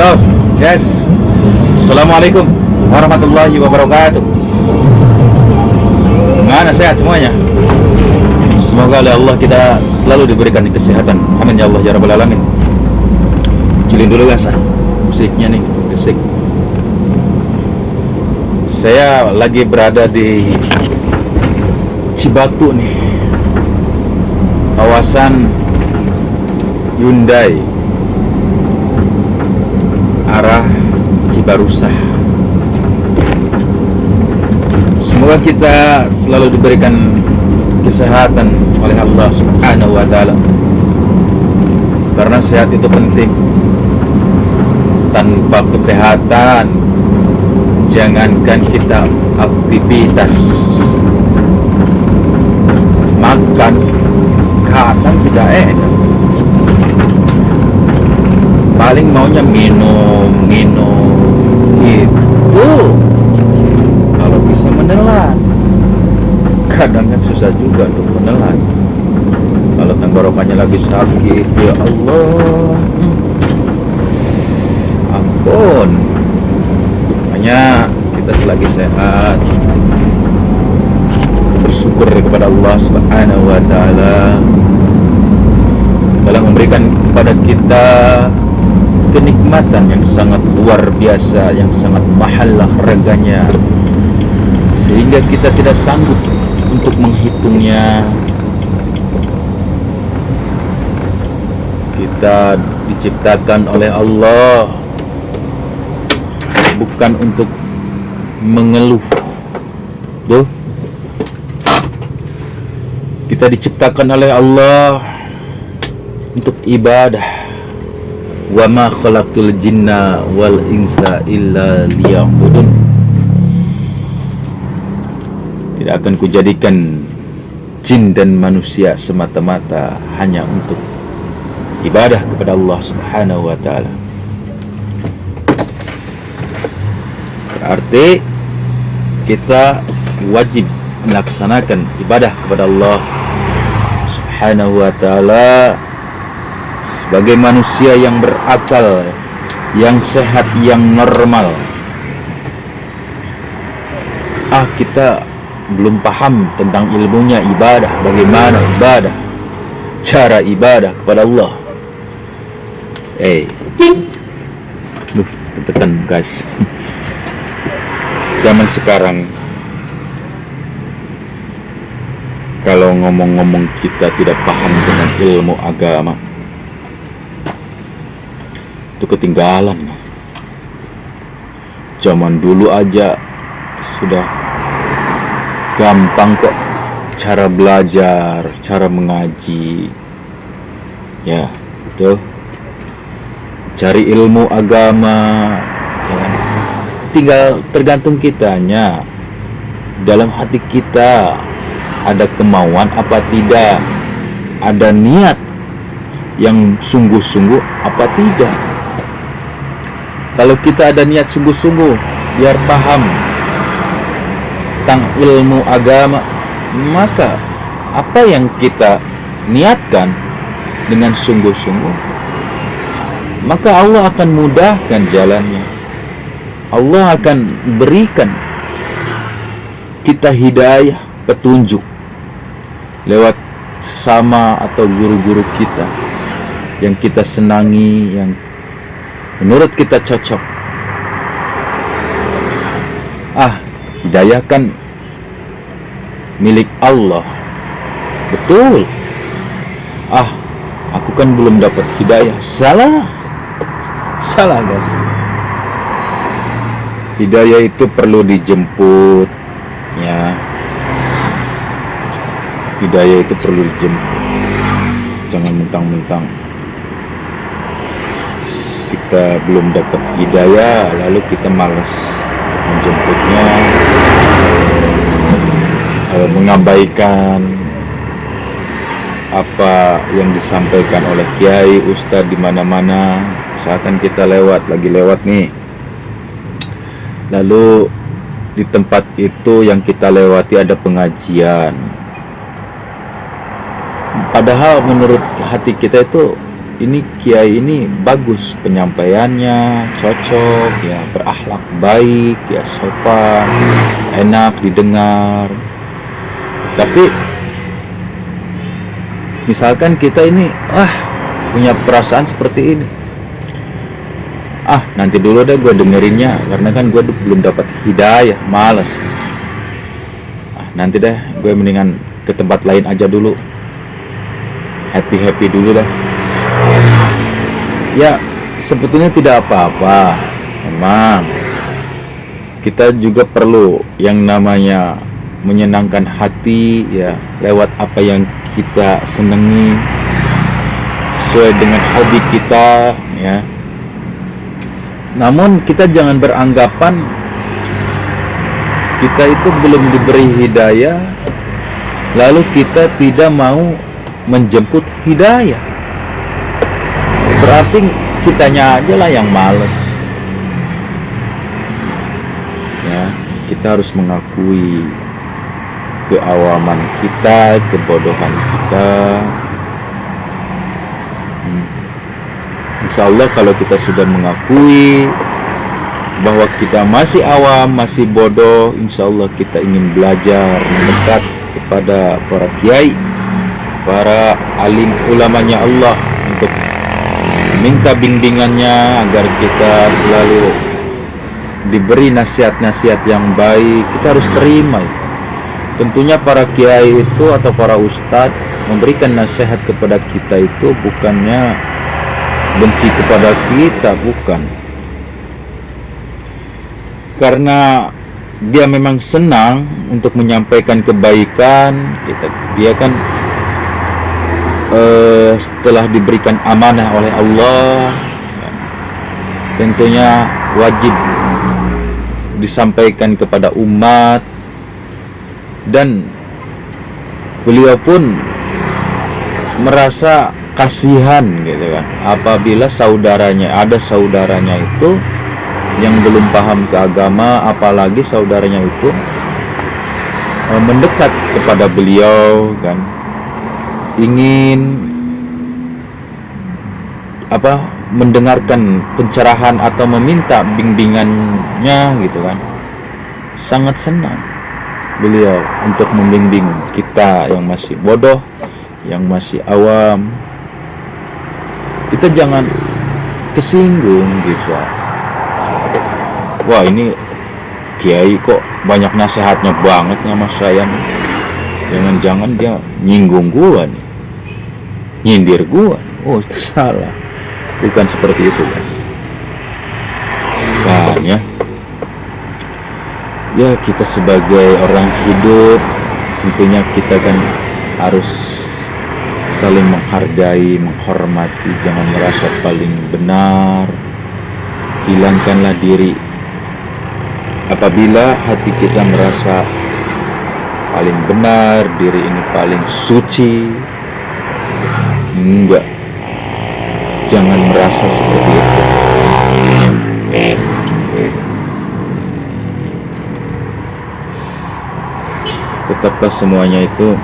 Halo, guys. Assalamualaikum warahmatullahi wabarakatuh. Mana sehat semuanya? Semoga oleh Allah kita selalu diberikan kesehatan. Amin ya Allah ya rabbal alamin. Cilin dulu guys, musiknya nih berisik. Saya lagi berada di Cibatu nih, kawasan Hyundai, arah Cibarusah. Semoga kita selalu diberikan kesehatan oleh Allah Subhanahu wa Ta'ala, karena sehat itu penting. Tanpa kesehatan, jangankan kita aktivitas, makan kadang tidak enak. Paling maunya minum itu kalau bisa menelan. Kadang kan susah juga untuk menelan kalau tenggorokannya lagi sakit. Ya Allah, ampun. Makanya kita selagi sehat bersyukur kepada Allah Subhanahu wa Ta'ala, telah memberikan kepada kita kenikmatan yang sangat luar biasa, yang sangat mahal harganya, sehingga kita tidak sanggup untuk menghitungnya. Kita diciptakan oleh Allah bukan untuk mengeluh. Tuh, kita diciptakan oleh Allah untuk ibadah. Wa ma khalaqtul jinna wal insa illa liya'budun. Tidak akan kujadikan jin dan manusia semata-mata hanya untuk ibadah kepada Allah Subhanahu wa Ta'ala. Berarti kita wajib melaksanakan ibadah kepada Allah Subhanahu wa Ta'ala sebagai manusia yang berakal, yang sehat, yang normal. Kita belum paham tentang ilmunya ibadah, bagaimana ibadah, cara ibadah kepada Allah. Tekan guys. Zaman sekarang kalau ngomong-ngomong kita tidak paham dengan ilmu agama, itu ketinggalan. Zaman dulu aja sudah gampang kok cara belajar, cara mengaji. Ya, itu cari ilmu agama, ya kan? Tinggal tergantung kitanya. Dalam hati kita ada kemauan apa tidak, ada niat yang sungguh-sungguh apa tidak. Kalau kita ada niat sungguh-sungguh biar paham tentang ilmu agama, maka apa yang kita niatkan dengan sungguh-sungguh, maka Allah akan mudahkan jalannya. Allah akan berikan kita hidayah, petunjuk lewat sesama atau guru-guru kita yang kita senangi, yang menurut kita cocok. Hidayah kan milik Allah. Betul. Aku kan belum dapat hidayah. Salah guys. Hidayah itu perlu dijemput, ya. Hidayah itu perlu dijemput. Jangan mentang-mentang kita belum dapat hidayah lalu kita malas menjemputnya, mengabaikan apa yang disampaikan oleh kiai, ustadz di mana-mana. Misalkan kita lagi lewat nih, lalu di tempat itu yang kita lewati ada pengajian, padahal menurut hati kita itu ini kiai ini bagus penyampaiannya, cocok ya, berakhlak baik ya, sopan, enak didengar. Tapi misalkan kita ini punya perasaan seperti ini, nanti dulu deh gue dengerinnya, karena kan gue belum dapat hidayah, males. Nanti deh gue mendingan ke tempat lain aja dulu, happy dulu dah. Ya sebetulnya tidak apa-apa, memang kita juga perlu yang namanya menyenangkan hati ya, lewat apa yang kita senangi sesuai dengan hobi kita ya. Namun kita jangan beranggapan kita itu belum diberi hidayah lalu kita tidak mau menjemput hidayah. Berarti kitanya aja lah yang males ya. Kita harus mengakui keawaman kita, kebodohan kita. Insya Allah kalau kita sudah mengakui bahwa kita masih awam, masih bodoh, insya Allah kita ingin belajar mendekat kepada para kiai, para alim ulamanya Allah, untuk minta bimbingannya agar kita selalu diberi nasihat-nasihat yang baik. Kita harus terima. Tentunya para kiai itu atau para ustadz memberikan nasihat kepada kita itu bukannya benci kepada kita, bukan. Karena dia memang senang untuk menyampaikan kebaikan. Dia kan setelah diberikan amanah oleh Allah, tentunya wajib disampaikan kepada umat. Dan beliau pun merasa kasihan gitu kan, apabila saudaranya itu yang belum paham ke agama, apalagi saudaranya itu mendekat kepada beliau kan, ingin mendengarkan pencerahan atau meminta bimbingannya gitu kan. Sangat senang beliau untuk membimbing kita yang masih bodoh, yang masih awam. Kita jangan kesinggung gitu. Wah, ini kiai kok banyak nasihatnya banget sama saya nih. Jangan-jangan dia nyinggung gua nih, nyindir gua. Oh, itu salah. Bukan seperti itu, guys. Makanya ya kita sebagai orang hidup tentunya kita kan harus saling menghargai, menghormati, jangan merasa paling benar. Hilangkanlah diri apabila hati kita merasa paling benar, diri ini paling suci. Enggak, jangan merasa seperti itu. Tetaplah semuanya itu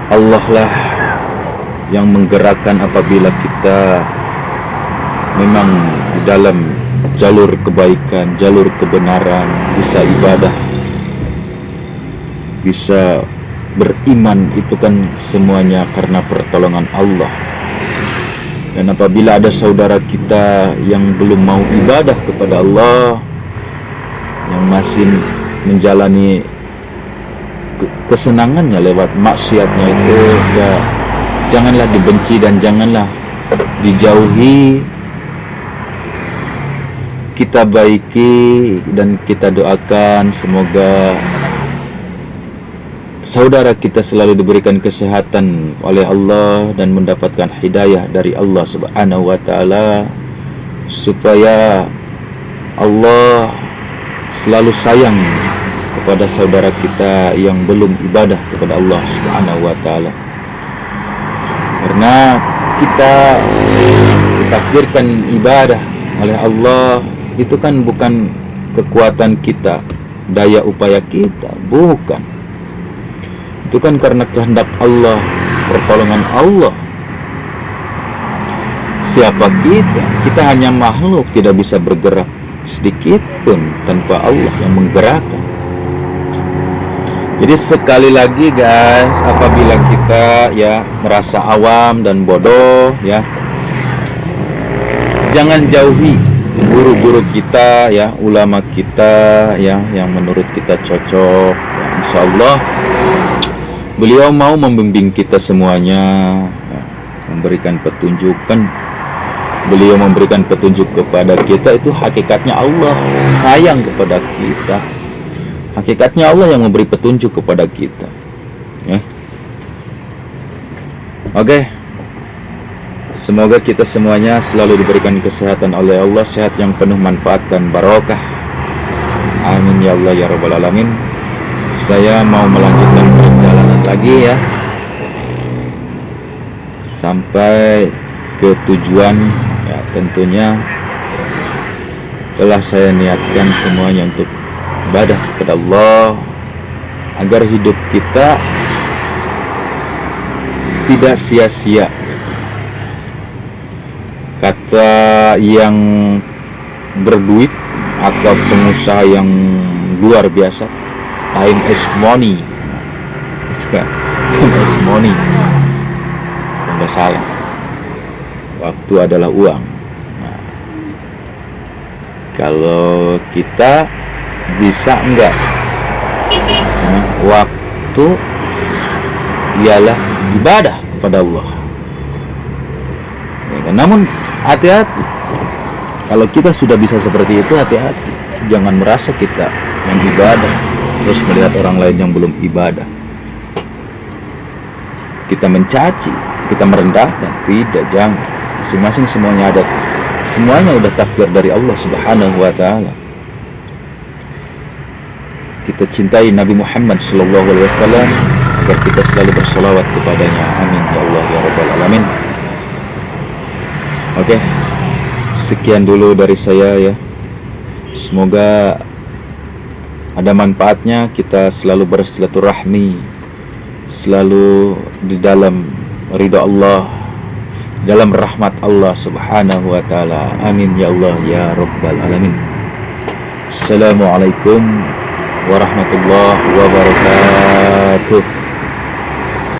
Allah lah yang menggerakkan apabila kita memang di dalam jalur kebaikan, jalur kebenaran, bisa ibadah, bisa beriman, itu kan semuanya karena pertolongan Allah. Dan apabila ada saudara kita yang belum mau ibadah kepada Allah, yang masih menjalani kesenangannya lewat maksiatnya itu, ya janganlah dibenci dan janganlah dijauhi. Kita baiki dan kita doakan semoga saudara kita selalu diberikan kesehatan oleh Allah dan mendapatkan hidayah dari Allah Subhanahu wa taala, supaya Allah selalu sayang kepada saudara kita yang belum ibadah kepada Allah Subhanahu wa taala. Karena kita ditakdirkan ibadah oleh Allah itu kan bukan kekuatan kita, daya upaya kita, bukan. Itu kan karena kehendak Allah, pertolongan Allah. Siapa kita? Kita hanya makhluk, tidak bisa bergerak sedikit pun tanpa Allah yang menggerakkan. Jadi sekali lagi guys, apabila kita ya merasa awam dan bodoh ya, jangan jauhi guru-guru kita ya, ulama kita ya, yang menurut kita cocok ya, insya Allah beliau mau membimbing kita semuanya ya, memberikan petunjukan. Beliau memberikan petunjuk kepada kita, itu hakikatnya Allah sayang kepada kita. Hakikatnya Allah yang memberi petunjuk kepada kita ya. Oke. Semoga kita semuanya selalu diberikan kesehatan oleh Allah, sehat yang penuh manfaat dan barokah. Amin ya Allah ya rabbal alamin. Saya mau melanjutkan perjalanan lagi ya, sampai ke tujuan ya. Tentunya telah saya niatkan semuanya untuk ibadah kepada Allah, agar hidup kita tidak sia-sia. Kata yang berduit atau pengusaha yang luar biasa, time is money, itu kan, time is money, tidak salah. Waktu adalah uang. Nah, kalau kita bisa enggak, waktu ialah ibadah kepada Allah ya, namun hati-hati, kalau kita sudah bisa seperti itu, hati-hati, jangan merasa kita yang ibadah terus melihat orang lain yang belum ibadah, kita mencaci, kita merendahkan. Tidak, jangan. Masing-masing semuanya ada, semuanya udah takdir dari Allah Subhanahu wa ta'ala. Kita cintai Nabi Muhammad SAW agar kita selalu bersolawat kepadanya. Amin ya Allah ya rabbal alamin. Oke, sekian dulu dari saya ya. Semoga ada manfaatnya. Kita selalu bersilaturahmi, selalu di dalam ridha Allah, dalam rahmat Allah Subhanahu wa ta'ala. Amin ya Allah ya rabbal alamin. Assalamualaikum warahmatullahi wabarakatuh.